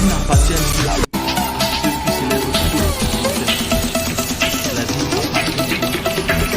vie n'appartient plus à ceux qui se lèvent tôt. La vie appartient maintenant à ceux qui se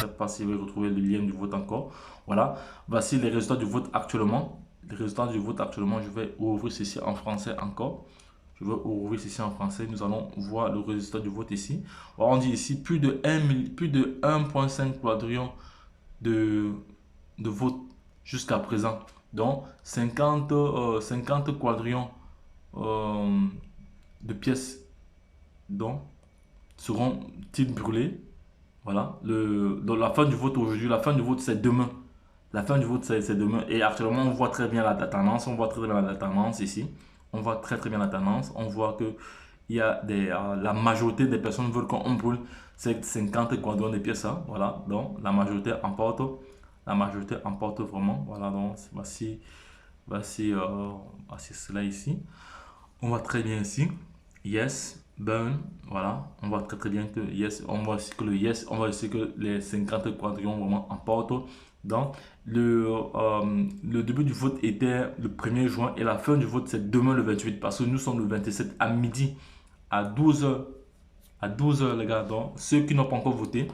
sais pas si vous retrouver le lien du vote encore. Voilà, voici les résultats du vote actuellement. Les résultats du vote actuellement, je vais ouvrir ceci en français encore. Je vais ouvrir ceci en français. Nous allons voir le résultat du vote ici. On dit ici plus de 1,5 quadrillion de vote jusqu'à présent. Donc 50 quadrillions de pièces donc seront-ils brûlées. Voilà. Donc la fin du vote aujourd'hui, la fin du vote c'est demain. La fin du vote c'est demain. Et actuellement on voit très bien la tendance. On voit très bien la tendance ici. On voit très bien la tendance. On voit que il y a la majorité des personnes veulent qu'on brûle ces 50 quadrillions de pièces. Hein. Voilà. Donc la majorité emporte. La majorité emporte vraiment. Voilà. Donc voici cela ici. On voit très bien ici. Yes, burn. Voilà. On voit très bien que yes. On voit aussi que le yes. On voit aussi que les 50 quadrillions vraiment emportent. Donc, le début du vote était le 1er juin et la fin du vote c'est demain le 28 parce que nous sommes le 27 à midi à 12h. À 12h les gars. Donc, ceux qui n'ont pas encore voté,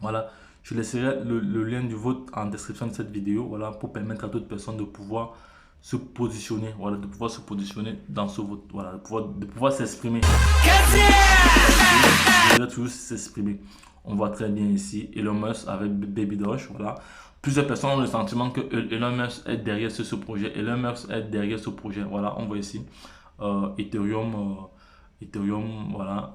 voilà, je laisserai le lien du vote en description de cette vidéo, voilà, pour permettre à d'autres personnes de pouvoir se positionner, voilà, de pouvoir se positionner dans ce vote, voilà, de pouvoir s'exprimer. De tous s'exprimer. On voit très bien ici Elon Musk avec Baby Doge, voilà. Plusieurs personnes ont le sentiment que Elon Musk est derrière ce projet. Elon Musk est derrière ce projet, voilà, on voit ici Ethereum. Voilà,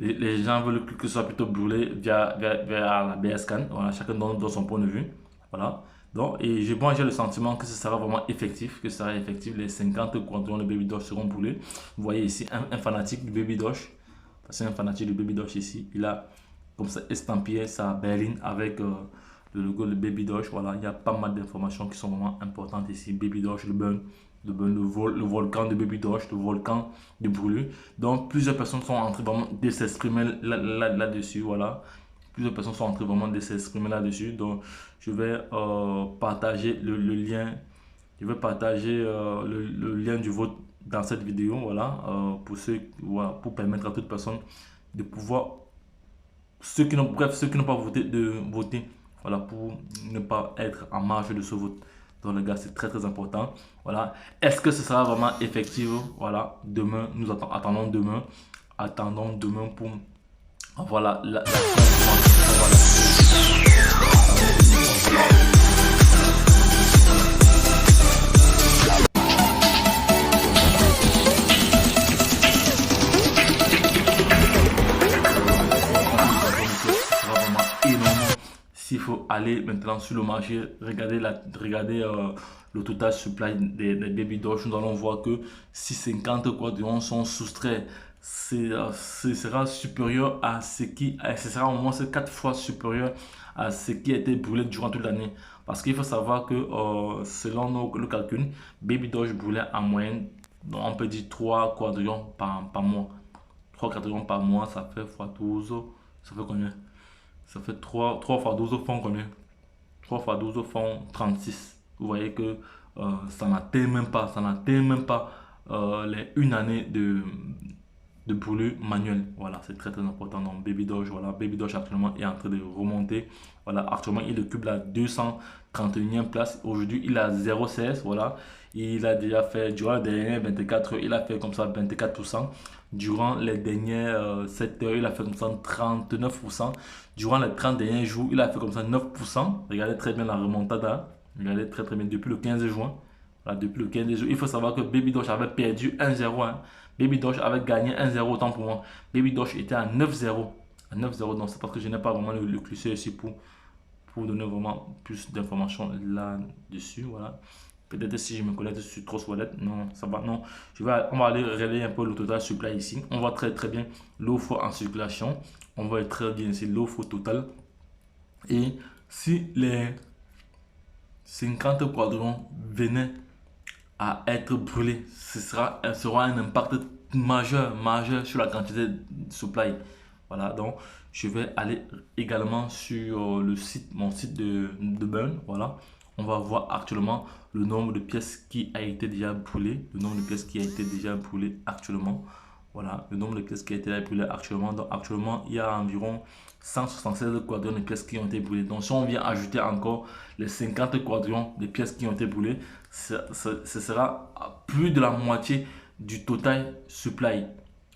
les gens veulent que ce soit plutôt brûlé via la BSCAN, voilà, chacun dans son point de vue, voilà. Donc, et j'ai le sentiment que ce sera vraiment effectif, les 50 quadrillions de Baby Doge seront brûlés. Vous voyez ici un fanatique du Baby Doge, c'est un fanatique du Baby Doge ici, il a comme ça estampillé sa berline avec le logo de Baby Doge, voilà, il y a pas mal d'informations qui sont vraiment importantes ici, Baby Doge, le volcan de Baby Doge, le volcan de Brûlé. Donc, plusieurs personnes sont en train vraiment de s'exprimer là-dessus. Voilà. Plusieurs personnes sont en train vraiment de s'exprimer là-dessus. Donc, je vais partager le lien. Je vais partager le lien du vote dans cette vidéo. Voilà. Voilà, pour permettre à toute personne de pouvoir. Ceux qui n'ont pas voté, de voter. Voilà, pour ne pas être en marge de ce vote. Donc les gars, c'est très important. Voilà. Est-ce que ce sera vraiment effectif? Voilà. Demain, nous attendons demain. Attendons demain pour voilà la s'il faut aller maintenant sur le marché, regardez le total supply des Baby Doge, nous allons voir que si 50 quadrillions sont soustraits, ce sera supérieur à ce sera au moins 4 fois supérieur à ce qui a été brûlé durant toute l'année. Parce qu'il faut savoir que selon le calcul, Baby Doge brûlait en moyenne, on peut dire 3 quadrillions par mois. 3 quadrillions par mois, ça fait x 12, ça fait combien? Ça fait 3 fois 12 font combien? 3 fois 12 font 36. Vous voyez que ça n'atteint même pas, une année de brûlure manuelle. Voilà, c'est très important. Donc Baby Doge, voilà, Baby Doge actuellement est en train de remonter. Voilà, actuellement il occupe la 231e place. Aujourd'hui il a 0,16. Voilà, il a déjà fait durant les dernières 24 heures, il a fait comme ça 24%. Durant les dernières 7 heures, il a fait comme ça 39%. Durant les 30 derniers jours, il a fait comme ça 9%. Regardez très bien la remontada. Regardez très bien depuis le 15 juin. Voilà, depuis le 15 juin. Il faut savoir que Baby Doge avait perdu 1-0. Hein. Baby Doge avait gagné 1-0 autant pour moi. Baby Doge était à 9-0. À 9-0, donc c'est parce que je n'ai pas vraiment le cliché ici pour donner vraiment plus d'informations là-dessus. Voilà. Peut-être si je me connecte sur Trust Wallet, non, ça va, non. On va aller relayer un peu le total supply ici. On voit très bien l'offre en circulation. On voit très bien ici l'offre totale. Et si les 50 quadrants venaient à être brûlés, ce sera un impact majeur sur la quantité de supply. Voilà, donc je vais aller également sur mon site de Burn. Voilà, on va voir actuellement le nombre de pièces qui a été déjà brûlé, actuellement. Voilà, le nombre de pièces qui a été brûlées actuellement. Donc actuellement, il y a environ 176 quadrillons de pièces qui ont été brûlées. Donc si on vient ajouter encore les 50 quadrillons de pièces qui ont été brûlées, ce sera plus de la moitié du total supply.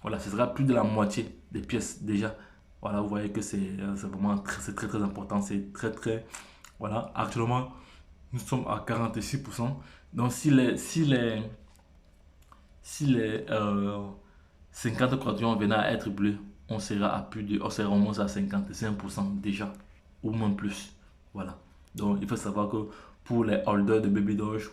Voilà, ce sera plus de la moitié des pièces déjà. Voilà, vous voyez que c'est vraiment très important. C'est très. Voilà, actuellement, nous sommes à 46%. Donc si les 50 quadrillons venaient à être bleus, on sera au moins à 55% déjà, ou même plus. Voilà. Donc il faut savoir que pour les holders de Baby Doge,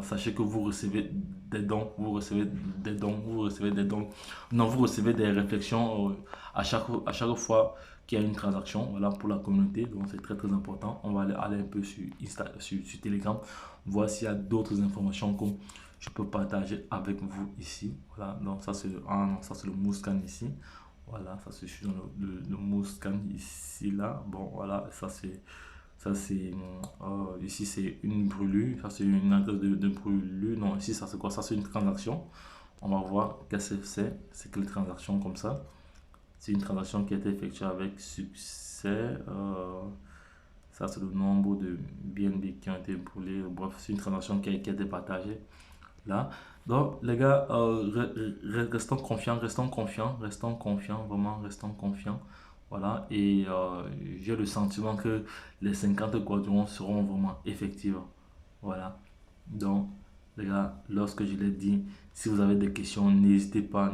sachez que vous recevez des dons, vous recevez des dons. Non, vous recevez des réflexions à chaque fois qu'il y a une transaction, voilà, pour la communauté. Donc c'est très important. On va aller un peu sur Telegram, voir s'il y a d'autres informations que je peux partager avec vous ici. Voilà, donc ça c'est le Mouscan ici. Voilà, ça c'est dans le Mouscan ici là. Bon, voilà, ici c'est une brûlure, ça c'est une adresse de brûlure. Non, ici ça c'est quoi? Ça c'est une transaction. On va voir qu'est-ce que c'est que les transactions comme ça. C'est une transaction qui a été effectuée avec succès. Ça c'est le nombre de BNB qui ont été brûlés. Bref, c'est une transaction qui a été partagée là. Donc les gars, restons confiants, vraiment restons confiants. Voilà, et j'ai le sentiment que les 50 quadrillons seront vraiment effectifs. Voilà, donc les gars, lorsque je l'ai dit, si vous avez des questions, n'hésitez pas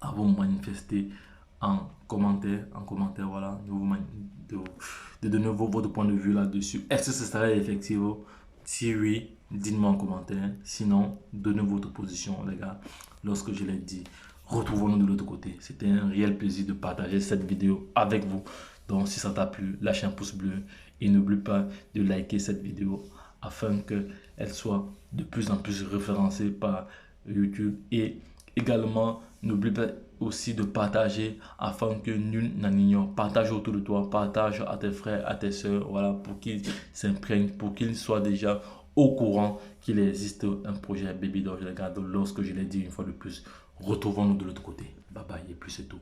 à vous manifester en commentaire, voilà, de donner votre point de vue là-dessus. Est-ce que ce serait effectif? Si oui, dites-moi en commentaire. Sinon, donnez votre position, les gars. Lorsque je l'ai dit, retrouvons-nous de l'autre côté. C'était un réel plaisir de partager cette vidéo avec vous. Donc, si ça t'a plu, lâche un pouce bleu et n'oublie pas de liker cette vidéo afin qu'elle soit de plus en plus référencée par YouTube. Et également, n'oublie pas aussi de partager afin que nul n'en ignore. Partage autour de toi, partage à tes frères, à tes soeurs, voilà, pour qu'ils s'imprègnent, pour qu'ils soient déjà au courant qu'il existe un projet Baby Doge. Regarde, lorsque je l'ai dit une fois de plus, retrouvons-nous de l'autre côté. Bye bye et plus c'est tout.